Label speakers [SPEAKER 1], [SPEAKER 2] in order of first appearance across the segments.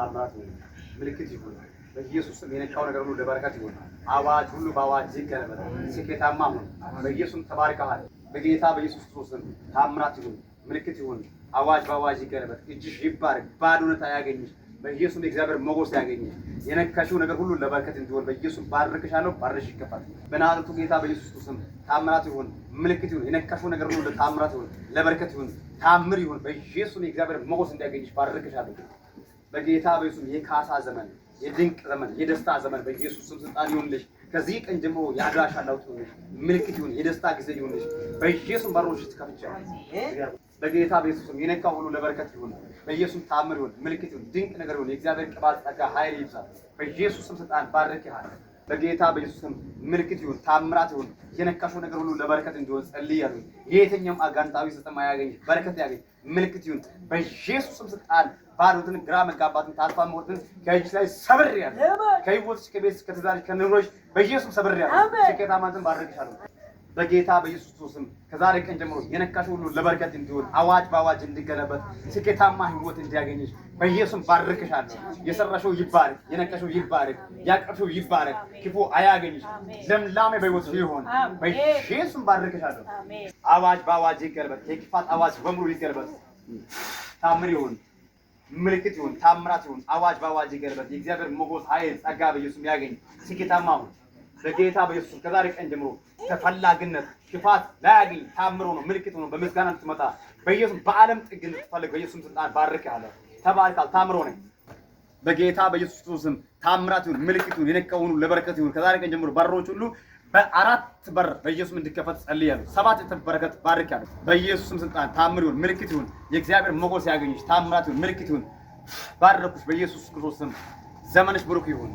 [SPEAKER 1] ታምራት ይሁን፣ ምልክት ይሁን። በኢየሱስ ስም የነካው ነገር ሁሉ ለበረከት ይሁን። አዋጅ ሁሉ በአዋጅ ይገለበጥ። ስኬታማ ሁን። በኢየሱስ ተባርከሃል። በጌታ በኢየሱስ ክርስቶስ ስም ታምራት ይሁን፣ ምልክት ይሁን። አዋጅ በአዋጅ ይገለበጥ። እጅሽ ይባረክ፣ ባዶነት አያገኝሽ። በኢየሱስ የእግዚአብሔር ሞገስ ያገኝሽ። የነካሽው ነገር ሁሉ ለበረከት እንዲሆን በኢየሱስ ባርክሻለሁ። ባርሽ ይከፋል። በናዝሬቱ ጌታ በኢየሱስ ክርስቶስ ስም ታምራት ይሁን፣ ምልክት ይሁን። የነካሽው ነገር ሁሉ ለታምራት ይሁን፣ ለበረከት ይሁን፣ ታምር ይሁን። በኢየሱስ የእግዚአብሔር ሞገስ እንዲያገኝሽ ባርክሻለሁ። በጌታ በኢየሱስ የካሳ ዘመን፣ የድንቅ ዘመን፣ የደስታ ዘመን በኢየሱስ ስም ስልጣን ይሁንልሽ። ከዚህ ቀን ጀምሮ የአድራሻ ለውጥ ይሁንልሽ፣ ምልክት ይሁን፣ የደስታ ጊዜ ይሁንልሽ። በኢየሱስ በሮች ትከፍቻለሽ። በጌታ በኢየሱስ ስም የነካው ሁሉ ለበረከት ይሁን። በኢየሱስ ታምር ይሁን፣ ምልክት ይሁን፣ ድንቅ ነገር ይሁን። የእግዚአብሔር ቅባት ጸጋ ኃይል ይብዛል። በኢየሱስ ስም ስልጣን ባርክሃል። በጌታ በኢየሱስ ስም ምልክት ይሁን፣ ታምራት ይሁን። የነካሽው ነገር ሁሉ ለበረከት እንዲሆን ጸልያለሁ። የየትኛውም አጋንንታዊ ስልጣን ያገኝ በረከት ያገኝ፣ ምልክት ይሁን። በኢየሱስ ስም ስልጣን ባዶትን፣ ግራ መጋባትን፣ ታልፋ ሞትን ከእጅ ላይ ሰብሬያለሁ። ከህይወትሽ፣ ከቤትሽ፣ ከትዳርሽ፣ ከኑሮሽ በኢየሱስ ሰብሬያለሁ። ስኬታማነትን ባርክሻለሁ። በጌታ በኢየሱስ ስም ከዛሬ ቀን ጀምሮ የነካሽው ሁሉ ለበረከት እንዲሆን፣ አዋጅ በአዋጅ እንዲገለበጥ፣ ስኬታማ ህይወት እንዲያገኝሽ በኢየሱስ ባርክሻለሁ። የሰራሽው ይባረክ፣ የነካሽው ይባረክ፣ ያቀርሽው ይባረክ፣ ክፉ አያገኝሽ። ለምላሜ በህይወትሽ ይሁን። በኢየሱስ ባርክሻለሁ። አዋጅ በአዋጅ ይገለበጥ፣ የክፋት አዋጅ በሙሉ ይገለበጥ። ታምር ይሁን፣ ምልክት ይሁን፣ ታምራት ይሁን። አዋጅ በአዋጅ ይገለበጥ። የእግዚአብሔር ሞገስ ኃይል ጸጋ በኢየሱስ ያገኝ። ስኬታማ ሁን በጌታ በኢየሱስ። ከዛሬ ቀን ጀምሮ ተፈላጊነት ክፋት ላያገኝ፣ ታምሮ ነው፣ ምልክት ነው። በምስጋና ትመጣ በኢየሱስ በዓለም ጥግ እንድትፈልግ በኢየሱስ ስልጣን ባርክሃለሁ። ተባርካል። ታምሮ ነኝ በጌታ በኢየሱስ ስም። ታምራት ይሁን፣ ምልክት ይሁን፣ የነካው ሁሉ ለበረከት ይሁን። ከዛሬ ቀን ጀምሮ በሮች ሁሉ በአራት በር በኢየሱስ እንዲከፈት ጸልያለሁ። 7 በረከት ባርካለሁ በኢየሱስ ስልጣን። ታምር ይሁን፣ ምልክት ይሁን። የእግዚአብሔር ሞገስ ያገኝሽ። ታምራት ይሁን፣ ምልክት ይሁን። ባረኩሽ በኢየሱስ ክርስቶስ ስም። ዘመንሽ ብሩክ ይሁን።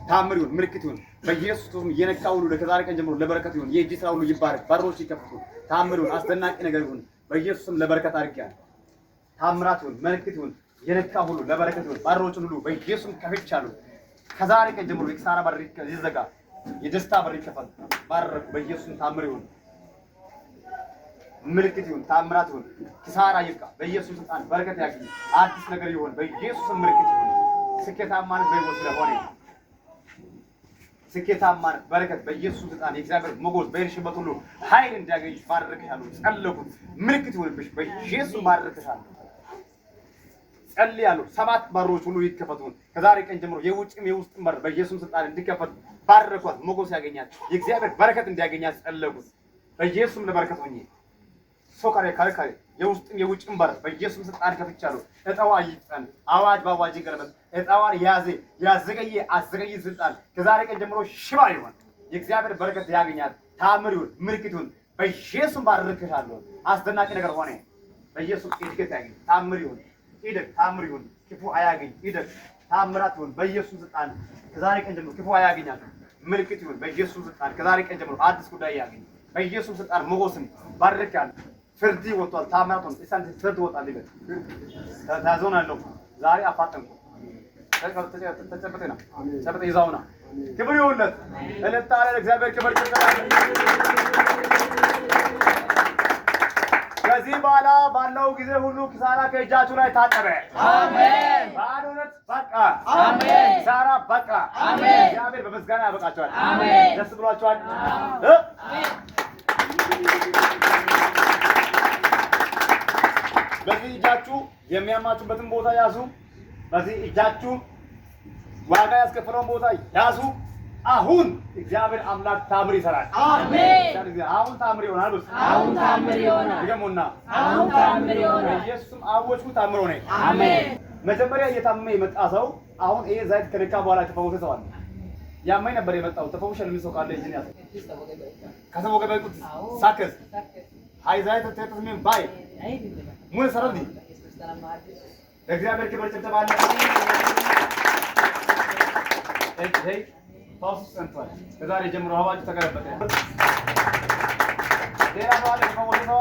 [SPEAKER 1] ታምር ይሁን፣ ምልክት ይሁን። በኢየሱስ ክርስቶስ የነካው ሁሉ ከዛሬ ቀን ጀምሮ ለበረከት ይሁን። የእጅ ስራ ሁሉ ይባረክ። በሮች ይከፈቱ። ታምር ይሁን፣ አስደናቂ ነገር ይሁን። በኢየሱስ ስም ለበረከት አድርጌያለሁ። ታምራት ይሁን፣ ምልክት ይሁን። የነካው ሁሉ ለበረከት ይሁን። በሮችን ሁሉ በኢየሱስ ከፍቻለሁ። ከዛሬ ቀን ጀምሮ የኪሳራ በር ይዘጋ፣ የደስታ በር ይከፈት። ባረኩ በኢየሱስ ታምር ይሁን፣ ምልክት ይሁን፣ ታምራት ይሁን። ኪሳራ ይብቃ በኢየሱስ ስልጣን። በረከት ያግኝ። አዲስ ነገር ይሁን በኢየሱስ ምልክት ይሁን። ስኬታማነት በሕይወት ስለሆነ ስኬታማነት በረከት በኢየሱስ ስልጣን። የእግዚአብሔር ሞገስ በሄድሽበት ሁሉ ኃይል እንዲያገኝሽ ባርክሻለሁ። ጸለይኩት፣ ምልክት ይሁንብሽ በኢየሱስ ባርክሻለሁ። ጸልያለሁ። 7 በሮች ሁሉ ይከፈቱ። ከዛሬ ቀን ጀምሮ የውጭም የውስጥም በር በኢየሱስ ስልጣን እንዲከፈት ባረኳት። ሞገስ ያገኛት፣ የእግዚአብሔር በረከት እንዲያገኛት ጸለይኩት። በኢየሱስም ለበረከት ሆኜ ሶካሬ ካሬ የውስጥም የውጭም በር በኢየሱስ ስልጣን ከፍቻለሁ። እጣዋ ይጸን፣ አዋጅ በአዋጅ ይገለበጥ። እጣዋን ያዘገየ አዘገየ ስልጣን ከዛሬ ቀን ጀምሮ ሽባ ይሆን። የእግዚአብሔር በረከት ያገኛት። ታምር ይሁን፣ ምልክት ይሁን። በኢየሱስ ባርክሻለሁ። አስደናቂ ነገር ሆነ። በኢየሱስ እድገት ያገኝ። ታምር ይሁን፣ ይደግ። ታምር ይሁን፣ ክፉ አያገኝ። ይደግ። ታምራት ይሁን በኢየሱስ ስልጣን። ከዛሬ ቀን ጀምሮ ክፉ አያገኛት። ምልክት ይሁን በኢየሱስ ስልጣን። ከዛሬ ቀን ጀምሮ አዲስ ጉዳይ ያገኝ በኢየሱስ ስልጣን። ሞገስን ባርካለሁ። ፍርድ ወጥቷል። ታምራት ሆነ። ኢሳን ፍርድ ወጣል። ይበል ታዞናለሁ። ዛሬ አፋጠንኩ። ተጨበጠና ጨበጠ ይዛውና ክብር ይሁንለት። ለታለ እግዚአብሔር ክብር ይሁንለት። ከዚህ በኋላ ባለው ጊዜ ሁሉ ኪሳራ ከእጃችሁ ላይ ታጠበ። አሜን። ባዶነት በቃ። አሜን። ኪሳራ በቃ። አሜን። እግዚአብሔር በምስጋና ያበቃችኋል። አሜን። ደስ ብሏችኋል? አሜን። በዚህ እጃችሁ የሚያማችሁበትን ቦታ ያዙ። በዚህ እጃችሁ ዋጋ ያስከፈለውን ቦታ ያዙ። አሁን እግዚአብሔር አምላክ ታምር ይሰራል። አሜን። አሁን ታምር ይሆናል። አሁን ታምር ይሆናል። ይገሙና አሁን ታምር ይሆናል። ኢየሱስም አወጁ ታምር ሆነ። አሜን። መጀመሪያ እየታመመ የመጣ ሰው አሁን ይሄ ዘይት ከነካ በኋላ ተፈወሰ ሰው አለ። ያማኝ ነበር የመጣው ተፈውሻል። ምን ሰው ካለ እዚህ ያዘ ከሰው ገበይ ቁጥ ሳከስ ሃይ ዘይት ተተተምን ባይ ሙሉ ሰረዲ እግዚአብሔር ክብር ተባለ። እይ ፓውስ ሰንቷል። ከዛሬ ጀምሮ አዋጅ ተገለበጠ። ሌላ ሰው አለ ተፈወሰ ሰው